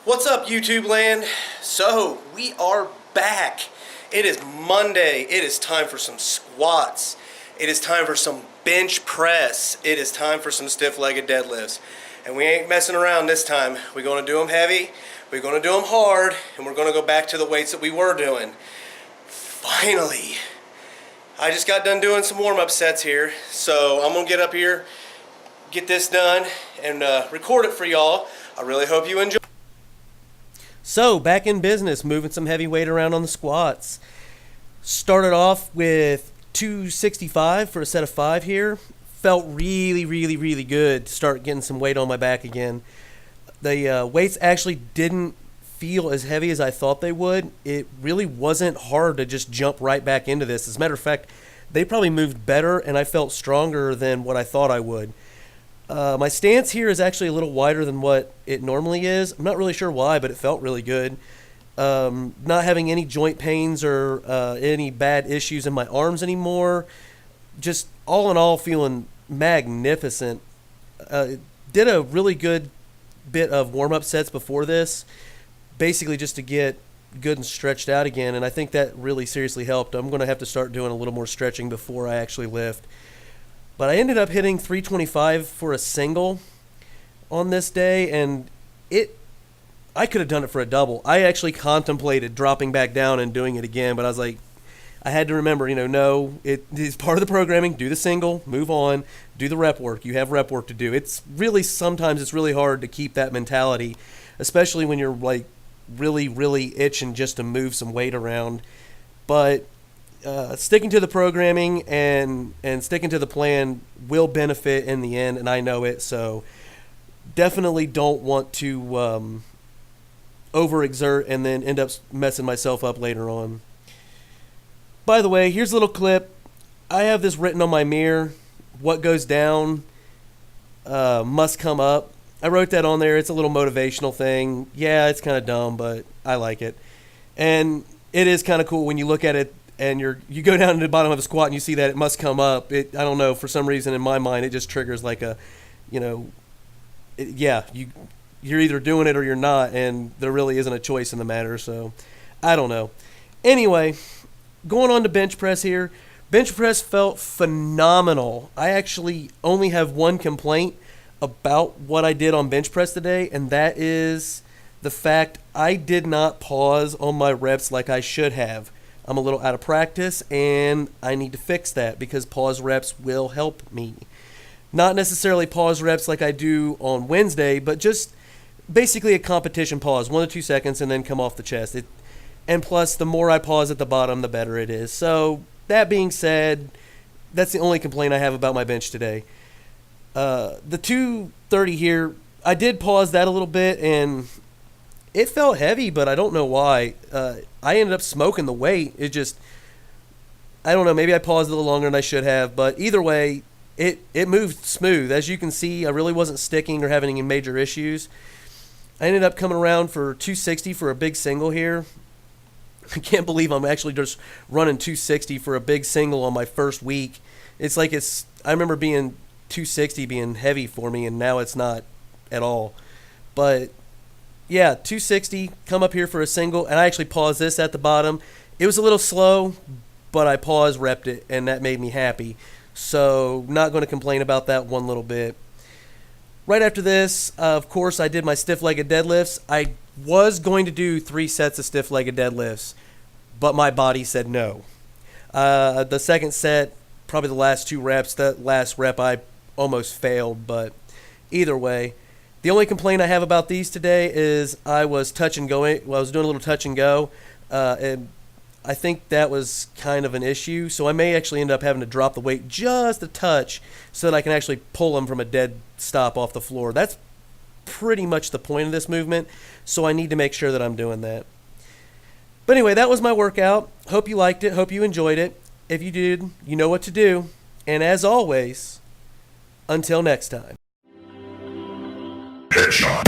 What's up, YouTube land? So, we are back. It is Monday. It is time for some squats. It is time for some bench press. It is time for some stiff-legged deadlifts. And we ain't messing around this time. We're going to do them heavy, we're going to do them hard, and we're going to go back to the weights that we were doing. Finally. I just got done doing some warm-up sets here, so I'm going to get up here, get this done, and record it for y'all. I really hope you enjoy. So, back in business, moving some heavy weight around on the squats. Started off with 265 for a set of 5 here. Felt really good to start getting some weight on my back again. The weights actually didn't feel as heavy as I thought they would. It really wasn't hard to just jump right back into this. As a matter of fact, they probably moved better and I felt stronger than what I thought I would. My stance here is actually a little wider than what it normally is. I'm not really sure why, but it felt really good. Not having any joint pains or any bad issues in my arms anymore. Just all in all feeling magnificent. Did a really good bit of warm-up sets before this, basically just to get good and stretched out again, and I think that really seriously helped. I'm going to have to start doing a little more stretching before I actually lift. But I ended up hitting 325 for a single on this day, and I could have done it for a double. I actually contemplated dropping back down and doing it again, but I was like, I had to remember, no, it is part of the programming. Do the single, move on, do the rep work. You have rep work to do. Sometimes it's really hard to keep that mentality, especially when you're like really itching just to move some weight around. But sticking to the programming and sticking to the plan will benefit in the end, and I know it. So definitely don't want to overexert and then end up messing myself up later on. By the way, here's a little clip. I have this written on my mirror. What goes down must come up. I wrote that on there. It's a little motivational thing. Yeah, it's kind of dumb, but I like it. And it is kind of cool when you look at it and you go down to the bottom of a squat and you see that it must come up. I don't know, for some reason in my mind it just triggers like you're either doing it or you're not, and there really isn't a choice in the matter, so I don't know. Anyway, going on to bench press here. Bench press felt phenomenal. I actually only have one complaint about what I did on bench press today, and that is the fact I did not pause on my reps like I should have. I'm a little out of practice, and I need to fix that because pause reps will help me. Not necessarily pause reps like I do on Wednesday, but just basically a competition pause, 1 to 2 seconds, and then come off the chest. And plus, the more I pause at the bottom, the better it is. So that being said, that's the only complaint I have about my bench today. The 230 here, I did pause that a little bit, and it felt heavy, but I don't know why. I ended up smoking the weight. I don't know, maybe I paused a little longer than I should have, but either way, it moved smooth. As you can see, I really wasn't sticking or having any major issues. I ended up coming around for 260 for a big single here. I can't believe I'm actually just running 260 for a big single on my first week. I remember 260 being heavy for me, and now it's not at all. But yeah, 260, come up here for a single, and I actually paused this at the bottom. It was a little slow, but I paused, repped it, and that made me happy. So not going to complain about that one little bit. Right after this, of course, I did my stiff-legged deadlifts. I was going to do 3 sets of stiff-legged deadlifts, but my body said no. The second set, probably the last 2 reps, that last rep I almost failed, but either way. The only complaint I have about these today is I was touch and going. Well, I was doing a little touch and go, and I think that was kind of an issue. So I may actually end up having to drop the weight just a touch so that I can actually pull them from a dead stop off the floor. That's pretty much the point of this movement, so I need to make sure that I'm doing that. But anyway, that was my workout. Hope you liked it. Hope you enjoyed it. If you did, you know what to do. And as always, until next time. Headshot.